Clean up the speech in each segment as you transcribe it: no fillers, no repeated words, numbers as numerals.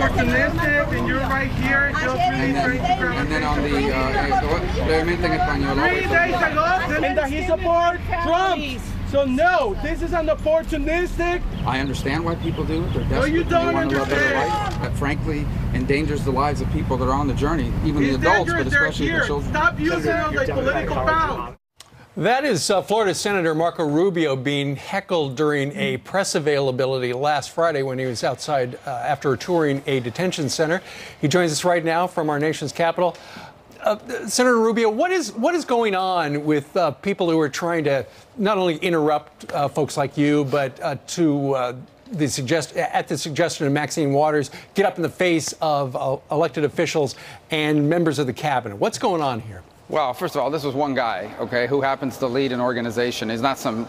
opportunistic, and you're right here just really trying to grab And then on the brevemente en español. 3 days ago, and that he supports Trump. So no, this is an opportunistic. I understand why people do it. They're desperate. No, you don't they want to live their understand. life. That frankly endangers the lives of people that are on the journey, even It's the adults, but dangerous, especially they're the here. children. Stop using them like political power. That is Florida Senator Marco Rubio being heckled during a press availability last Friday when he was outside after touring a detention center. He joins us right now from our nation's capital. Senator Rubio, what is going on with people who are trying to not only interrupt folks like you, but at the suggestion of Maxine Waters, get up in the face of elected officials and members of the cabinet? What's going on here? Well, first of all, this was one guy, okay, who happens to lead an organization. He's not some,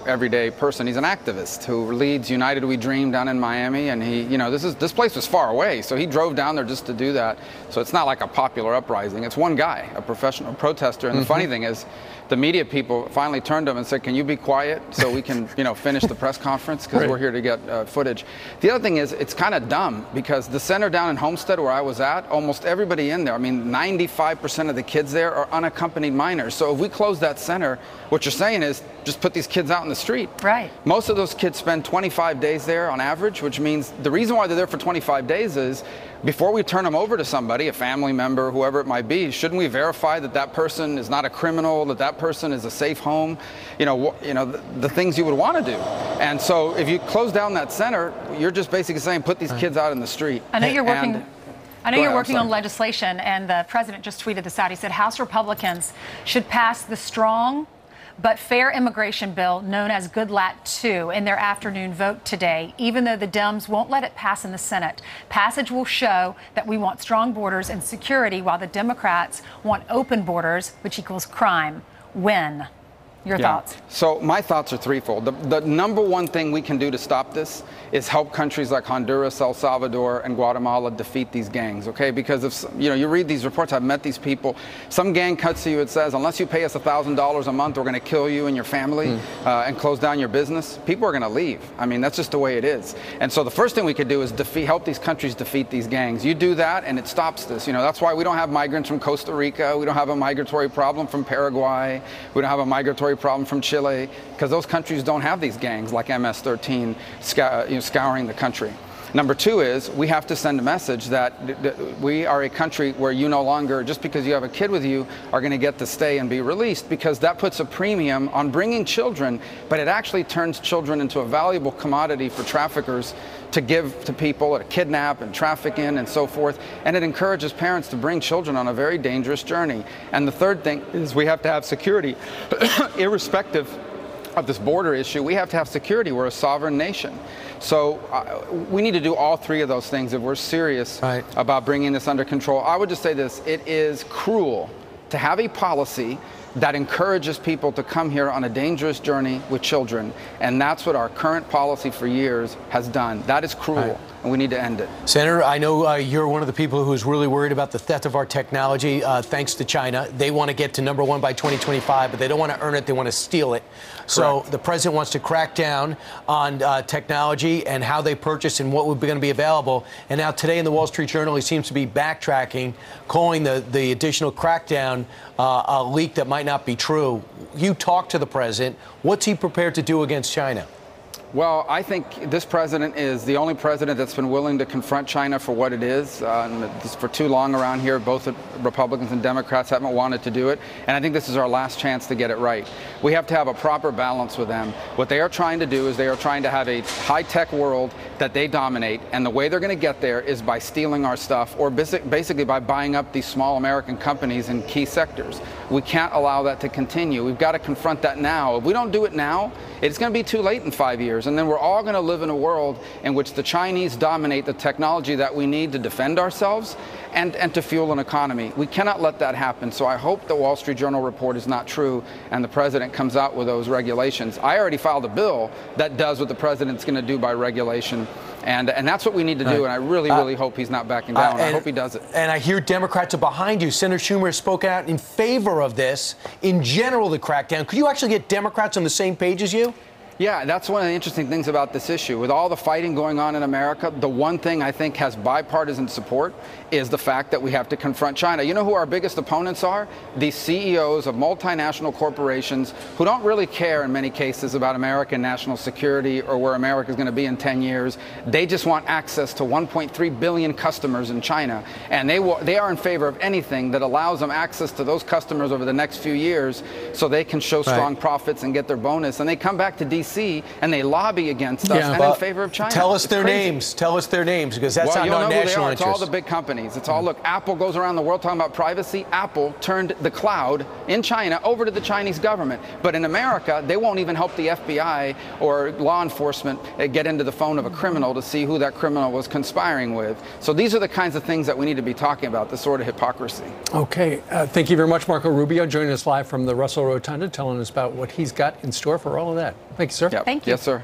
everyday person. He's an activist who leads United We Dream down in Miami, and he, this place was far away, so he drove down there just to do that. So it's not like a popular uprising. It's one guy, a professional protester. And the funny thing is, the media people finally turned to him and said, "Can you be quiet so we can, finish the press conference because we're here to get footage." The other thing is, it's kind of dumb because the center down in Homestead where I was at, almost everybody in there, 95% of the kids there are unaccompanied minors. So if we close that center, what you're saying is just put these kids out in the street. Right. Most of those kids spend 25 days there on average, which means the reason why they're there for 25 days is before we turn them over to somebody, a family member, whoever it might be, shouldn't we verify that that person is not a criminal, that that person is a safe home, the things you would want to do. And so if you close down that center, you're just basically saying put these kids out in the street. I know you're working. You're working on sorry. legislation, and the president just tweeted this out. He said House Republicans should pass the strong but fair immigration bill known as Good Lat 2 in their afternoon vote today, even though the Dems won't let it pass in the Senate. Passage will show that we want strong borders and security while the Democrats want open borders, which equals crime. When? Your thoughts? So my thoughts are threefold. The number one thing we can do to stop this is help countries like Honduras, El Salvador, and Guatemala defeat these gangs, okay? Because if you read these reports, I've met these people. Some gang cuts to you, it says, unless you pay us $1,000 a month, we're going to kill you and your family and close down your business. People are going to leave. That's just the way it is. And so the first thing we could do is help these countries defeat these gangs. You do that, and it stops this. That's why we don't have migrants from Costa Rica. We don't have a migratory problem from Paraguay. We don't have a migratory problem from Chile, because those countries don't have these gangs like MS-13 scouring the country. Number two is we have to send a message that we are a country where you no longer, just because you have a kid with you, are going to get to stay and be released, because that puts a premium on bringing children, but it actually turns children into a valuable commodity for traffickers to give to people, to kidnap and traffic in and so forth. And it encourages parents to bring children on a very dangerous journey. And the third thing is we have to have security. Irrespective of this border issue, we have to have security. We're a sovereign nation. So we need to do all three of those things if we're serious about bringing this under control. I would just say this: it is cruel to have a policy that encourages people to come here on a dangerous journey with children. And that's what our current policy for years has done. That is cruel, and we need to end it. Senator, I know you're one of the people who's really worried about the theft of our technology thanks to China. They want to get to #1 by 2025, but they don't want to earn it. They want to steal it. So the president wants to crack down on technology and how they purchase and what would be going to be available. And now today in the Wall Street Journal, he seems to be backtracking, calling the additional crackdown a leak that might not be true. You talk to the president. What's he prepared to do against China? Well, I think this president is the only president that's been willing to confront China for what it is. For too long around here, both Republicans and Democrats haven't wanted to do it. And I think this is our last chance to get it right. We have to have a proper balance with them. What they are trying to do is they are trying to have a high-tech world that they dominate. And the way they're going to get there is by stealing our stuff, or basically by buying up these small American companies in key sectors. We can't allow that to continue. We've got to confront that now. If we don't do it now, it's going to be too late in 5 years. And then we're all going to live in a world in which the Chinese dominate the technology that we need to defend ourselves and to fuel an economy. We cannot let that happen. So I hope the Wall Street Journal report is not true and the president comes out with those regulations. I already filed a bill that does what the president's going to do by regulation. And that's what we need to do, and I really hope he's not backing down. I hope he does it. And I hear Democrats are behind you. Senator Schumer has spoken out in favor of this, in general, the crackdown. Could you actually get Democrats on the same page as you? Yeah, that's one of the interesting things about this issue. With all the fighting going on in America, the one thing I think has bipartisan support is the fact that we have to confront China. You know who our biggest opponents are? The CEOs of multinational corporations who don't really care in many cases about American national security or where America is going to be in 10 years. They just want access to 1.3 billion customers in China. And they are in favor of anything that allows them access to those customers over the next few years so they can show strong profits and get their bonus. And they come back to DC and they lobby against us and in favor of China. Tell us their names. Tell us their names, because that's not our national interest. It's all the big companies. It's all, look, Apple goes around the world talking about privacy. Apple turned the cloud in China over to the Chinese government. But in America, they won't even help the FBI or law enforcement get into the phone of a criminal to see who that criminal was conspiring with. So these are the kinds of things that we need to be talking about, this sort of hypocrisy. Okay. Thank you very much, Marco Rubio, joining us live from the Russell Rotunda, telling us about what he's got in store for all of that. Thank you, sir. Yep. Thank you. Yes, sir.